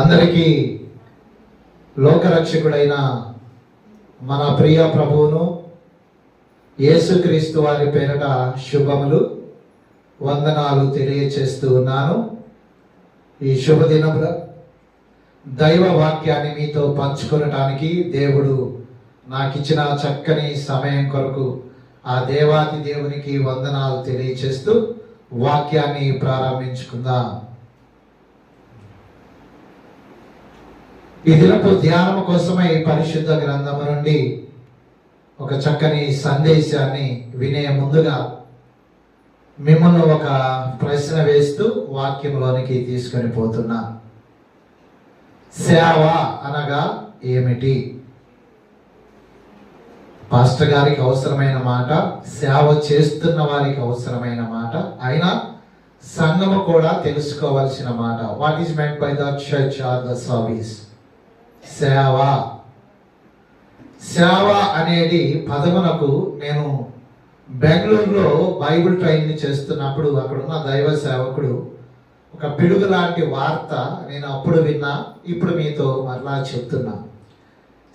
అందరికీ లోకరక్షకుడైన మన ప్రియ ప్రభువును యేసుక్రీస్తు వారి పేరిట శుభములు వందనాలు తెలియచేస్తూ ఉన్నాను. ఈ శుభదినముల దైవ వాక్యాన్ని మీతో పంచుకొనటానికి దేవుడు నాకు ఇచ్చిన చక్కని సమయం కొరకు ఆ దేవాది దేవునికి వందనాలు తెలియచేస్తూ వాక్యాన్ని ప్రారంభించుకుందాం. ఈ దినపు ధ్యానము కోసమై పరిశుద్ధ గ్రంథము నుండి ఒక చక్కని సందేశాన్ని వినే ముందుగా మిమ్మల్ని ఒక ప్రశ్న వేస్తూ వాక్యంలోనికి తీసుకొని పోతున్నా. సేవ అనగా ఏమిటి? పాస్టర్ గారికి అవసరమైన మాట, సేవ చేస్తున్న వారికి అవసరమైన మాట, అయినా సంఘము కూడా తెలుసుకోవాల్సిన మాట. What is meant by the church or the service? సేవ. సేవ అనేది పదమునకు నేను బెంగళూరులో బైబిల్ ట్రైనింగ్ చేస్తున్నప్పుడు అక్కడున్న దైవ సేవకుడు ఒక పిడుగు లాంటి వార్త నేను అప్పుడు విన్నా, ఇప్పుడు మీతో మరలా చెప్తున్నా.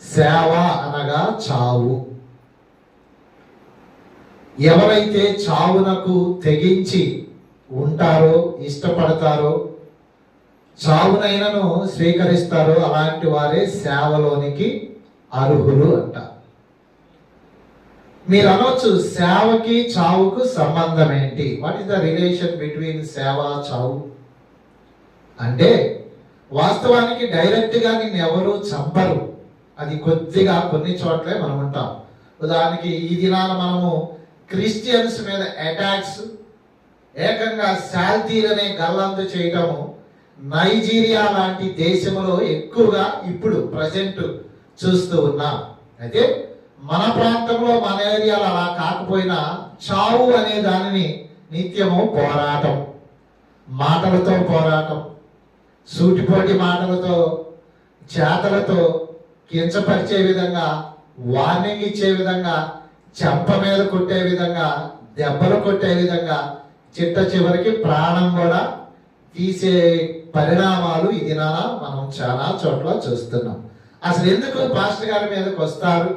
సేవ అనగా చావు. ఎవరైతే చావునకు తెగించి ఉంటారో, ఇష్టపడతారో, చావునైనను స్వీకరిస్తారో అలాంటి వారే సేవలోనికి అర్హులు అంట. మీరు అనొచ్చు, సేవకి చావుకు సంబంధం ఏంటి? What is the relation between సేవ చావు అంటే, వాస్తవానికి డైరెక్ట్ గా నిన్ను ఎవరు చంపరు. అది కొద్దిగా కొన్ని చోట్లే మనం ఉంటాం. ఉదాహరణకి ఈ దినాన మనము క్రిస్టియన్స్ మీద అటాక్స్, ఏకంగా శాల్తీలనే గల్లంతు చేయటము నైజీరియా లాంటి దేశంలో ఎక్కువగా ఇప్పుడు ప్రజెంట్ చూస్తూ ఉన్నాం. అయితే మన ప్రాంతంలో, మన ఏరియాలో అలా కాకపోయినా చావు అనే దానిని నిత్యము పోరాటం, మాటలతో పోరాటం, సూటిపోటి మాటలతో, చేతలతో కించపరిచే విధంగా, వార్నింగ్ ఇచ్చే విధంగా, చెంప మీద కొట్టే విధంగా, దెబ్బలు కొట్టే విధంగా, చిట్ట చివరికి ప్రాణం కూడా తీసే పరిణామాలు ఈ దినాన మనం చాలా చోట్ల చూస్తున్నాం. అసలు ఎందుకు పాస్టర్ గారి మీదకి వస్తారు?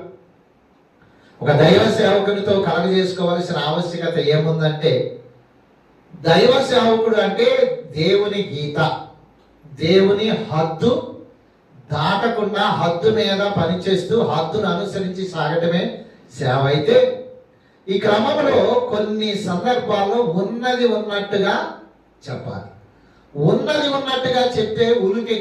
ఒక దైవ సేవకునితో కలగజేసుకోవాల్సిన ఆవశ్యకత ఏముందంటే, దైవ సేవకుడు అంటే దేవుని గీత, దేవుని హద్దు దాటకుండా హద్దు మీద పనిచేస్తూ హద్దును అనుసరించి సాగటమే సేవ. అయితే ఈ క్రమంలో కొన్ని సందర్భాల్లో ఉన్నది ఉన్నట్టుగా చెప్పాలి. ఉన్నది ఉన్నట్టుగా చెప్తే ఉలికి